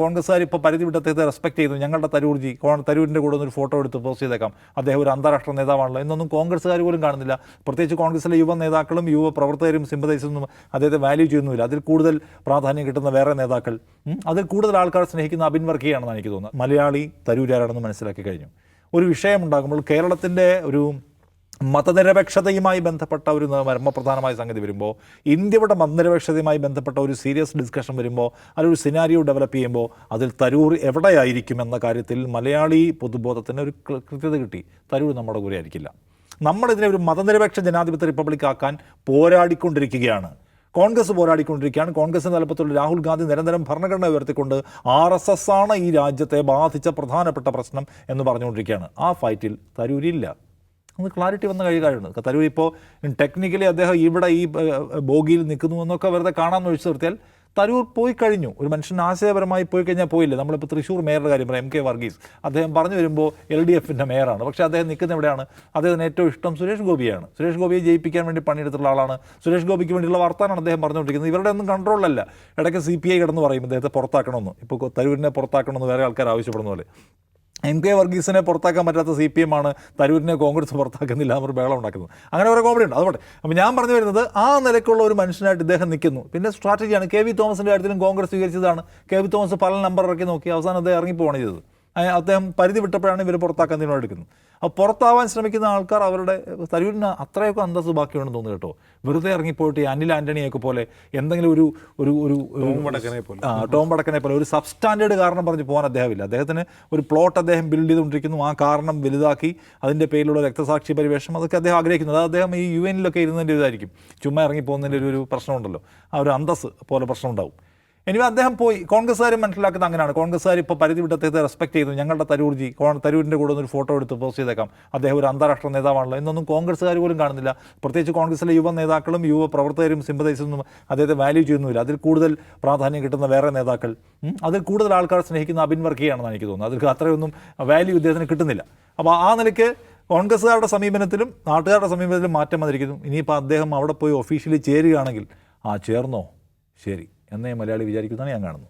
കോൺഗ്രസ്സുകാർ ഇപ്പോൾ പരിധി വിട്ട് അദ്ദേഹത്തെ റെസ്പെക്ട് ചെയ്തു, ഞങ്ങളുടെ തരൂർജി തരൂരിൻ്റെ കൂടെ ഒരു ഫോട്ടോ എടുത്ത് പോസ്റ്റ് ചെയ്തേക്കാം, അദ്ദേഹം ഒരു അന്താരാഷ്ട്ര നേതാവാണല്ലോ എന്നൊന്നും കോൺഗ്രസ്സുകാർ പോലും കാണുന്നില്ല. പ്രത്യേകിച്ച് കോൺഗ്രസിലെ യുവ നേതാക്കളും യുവ പ്രവർത്തകരും സിമ്പതൈസൊന്നും അദ്ദേഹത്തെ വാല്യൂ ചെയ്യുന്നില്ല. അതിൽ കൂടുതൽ പ്രാധാന്യം കിട്ടുന്ന വേറെ നേതാക്കൾ, അതിൽ കൂടുതൽ ആൾക്കാർ സ്നേഹിക്കുന്ന അബിൻ വർക്കിയാണെന്ന് എനിക്ക് തോന്നുന്നത്. മലയാളി തരൂരാരാണെന്ന് മനസ്സിലാക്കി കഴിഞ്ഞു. ഒരു വിഷയമുണ്ടാകുമ്പോൾ കേരളത്തിൻ്റെ ഒരു മതനിരപേക്ഷതയുമായി ബന്ധപ്പെട്ട ഒരു മർമ്മപ്രധാനമായ സംഗതി വരുമ്പോൾ, ഇന്ത്യയുടെ മതനിരപേക്ഷതയുമായി ബന്ധപ്പെട്ട ഒരു സീരിയസ് ഡിസ്കഷൻ വരുമ്പോൾ, അതിലൊരു സിനാരിയോ ഡെവലപ്പ് ചെയ്യുമ്പോൾ അതിൽ തരൂർ എവിടെയായിരിക്കും എന്ന കാര്യത്തിൽ മലയാളി പൊതുബോധത്തിന് ഒരു കൃത്യത കിട്ടി. തരൂർ നമ്മുടെ കൂടെ ആയിരിക്കില്ല. നമ്മളിതിനെ ഒരു മതനിരപേക്ഷ ജനാധിപത്യ റിപ്പബ്ലിക് ആക്കാൻ പോരാടിക്കൊണ്ടിരിക്കുകയാണ്. കോൺഗ്രസ് പോരാടിക്കൊണ്ടിരിക്കുകയാണ്. കോൺഗ്രസിൻ്റെ തലപ്പത്തുള്ള രാഹുൽ ഗാന്ധി നിരന്തരം ഭരണഘടന ഉയർത്തിക്കൊണ്ട് RSS ആണ് ഈ രാജ്യത്തെ ബാധിച്ച പ്രധാനപ്പെട്ട പ്രശ്നം എന്ന് പറഞ്ഞുകൊണ്ടിരിക്കുകയാണ്. ആ ഫൈറ്റിൽ തരൂരില്ല. ഒന്ന് ക്ലാരിറ്റി വന്ന കാര്യമാണ്. തരൂർ ഇപ്പോൾ ടെക്നിക്കലി അദ്ദേഹം ഇവിടെ ഈ ബോഗിയിൽ നിൽക്കുന്നു എന്നൊക്കെ വെറുതെ കാണാമെന്ന് ഒഴിച്ചു നിർത്തിയാൽ തരൂർ പോയി കഴിഞ്ഞു. ഒരു മനുഷ്യൻ ആശയപരമായി പോയി കഴിഞ്ഞാൽ പോയില്ലേ. നമ്മളിപ്പോൾ തൃശ്ശൂർ മേയറുടെ കാര്യം പറയാം, MK വർഗീസ്. അദ്ദേഹം പറഞ്ഞു വരുമ്പോൾ LDFൻ്റെ മേയറാണ്. പക്ഷേ അദ്ദേഹം നിൽക്കുന്ന എവിടെയാണ്? അദ്ദേഹത്തിന് ഏറ്റവും ഇഷ്ടം സുരേഷ് ഗോപിയാണ്. സുരേഷ് ഗോപിയെ ജയിപ്പിക്കാൻ വേണ്ടി പണിയെടുത്തുള്ള ആളാണ്. സുരേഷ് ഗോപിക്ക് വേണ്ടിയുള്ള വർത്താനാണ് അദ്ദേഹം പറഞ്ഞുകൊണ്ടിരിക്കുന്നത്. ഇവരുടെ ഒന്നും കൺട്രോളല്ല. ഇടയ്ക്ക് CPI കിടന്ന് പറയും ഇദ്ദേഹത്തെ പുറത്താക്കണമെന്ന്. ഇപ്പോൾ തരൂരിനെ പുറത്താക്കണമെന്ന് വേറെ ആൾക്കാർ ആവശ്യപ്പെടുന്ന പോലെ. MK വർഗീസിനെ പുറത്താക്കാൻ പറ്റാത്ത CPM ആണ് തരൂരിനെ കോൺഗ്രസ് പുറത്താക്കുന്നില്ല എന്നൊരു ബഹളം ഉണ്ടാക്കുന്നത്. അങ്ങനെ ഒരു കോമഡി ഉണ്ട്. അതുകൊണ്ട് അപ്പോൾ ഞാൻ പറഞ്ഞു വരുന്നത്, ആ നിലയ്ക്കുള്ള ഒരു മനുഷ്യനായിട്ട് ഇദ്ദേഹം നിൽക്കുന്നു. പിന്നെ സ്ട്രാറ്റജിയാണ്. KV തോമസിൻ്റെ കാര്യത്തിലും കോൺഗ്രസ് സ്വീകരിച്ചതാണ്. KV തോമസ് പല നമ്പർ ഇറക്കി നോക്കി അവസാനം അദ്ദേഹം ഇറങ്ങിപ്പോവാണ് ചെയ്തത്. അദ്ദേഹം പരിധി വിട്ടപ്പോഴാണ് ഇവർ പുറത്താക്കാൻ തീരുമാനമെടുക്കുന്നത്. അപ്പോൾ പുറത്താവാൻ ശ്രമിക്കുന്ന ആൾക്കാർ അവരുടെ തരൂരിന് അത്രയൊക്കെ അന്തസ്സ് ബാക്കിയുണ്ടെന്ന് തോന്നുന്നു കേട്ടോ. വെറുതെ ഇറങ്ങിപ്പോയിട്ട് അനിൽ ആൻ്റണിയൊക്കെ പോലെ എന്തെങ്കിലും ഒരു ടോം വടക്കനെ പോലെ ഒരു സബ് സ്റ്റാൻഡേർഡ് കാരണം പറഞ്ഞ് പോകാൻ അദ്ദേഹമില്ല. അദ്ദേഹത്തിന് ഒരു പ്ലോട്ട് അദ്ദേഹം ബിൽഡ് ചെയ്തുകൊണ്ടിരിക്കുന്നു. ആ കാരണം വലുതാക്കി അതിൻ്റെ പേരിലുള്ള രക്തസാക്ഷി പരിവേഷം അതൊക്കെ അദ്ദേഹം ആഗ്രഹിക്കുന്നത്. അത് അദ്ദേഹം ഈ UN-ലൊക്കെ ഇരുന്നതിൻ്റെ ഇതായിരിക്കും. ചുമ്മാ ഇറങ്ങിപ്പോകുന്നതിൻ്റെ ഒരു പ്രശ്നമുണ്ടല്ലോ, ആ ഒരു അന്തസ്സ് പോലെ പ്രശ്നം ഉണ്ടാവും. ഇനി അദ്ദേഹം പോയി. കോൺഗ്രസ്സുകാരും മനസ്സിലാക്കുന്നത് അങ്ങനെയാണ്. കോൺഗ്രസ്സുകാർ ഇപ്പോൾ പരിധി വിട്ട് അദ്ദേഹത്തെ റെസ്പെക്ട് ചെയ്തു, ഞങ്ങളുടെ തരൂർജി തരൂരിൻ്റെ കൂടെ ഒരു ഫോട്ടോ എടുത്ത് പോസ്റ്റ് ചെയ്തേക്കാം, അദ്ദേഹം ഒരു അന്താരാഷ്ട്ര നേതാവാണല്ലോ എന്നൊന്നും കോൺഗ്രസ്സുകാർ പോലും കാണുന്നില്ല. പ്രത്യേകിച്ച് കോൺഗ്രസിലെ യുവ നേതാക്കളും യുവ പ്രവർത്തകരും സിമ്പതൈസൊന്നും അദ്ദേഹത്തെ വാല്യൂ ചെയ്യുന്നില്ല. അതിൽ കൂടുതൽ പ്രാധാന്യം കിട്ടുന്ന വേറെ നേതാക്കൾ, അതിൽ കൂടുതൽ ആൾക്കാർ സ്നേഹിക്കുന്ന അബിൻ വർക്കിയാണെന്ന് എനിക്ക് തോന്നുന്നത്. അതിൽ അത്രയൊന്നും വാല്യൂ ഇദ്ദേഹത്തിന് കിട്ടുന്നില്ല. അപ്പോൾ ആ നിലയ്ക്ക് കോൺഗ്രസ്സുകാരുടെ സമീപനത്തിലും നാട്ടുകാരുടെ സമീപനത്തിലും മാറ്റം വന്നിരിക്കുന്നു. ഇനിയിപ്പോൾ അദ്ദേഹം അവിടെ പോയി ഒഫീഷ്യലി ചേരുകയാണെങ്കിൽ ചേർന്നോ ശരി എന്നേ മലയാളി വിചാരിക്കുന്നതാണ് ഞാൻ കാണുന്നത്.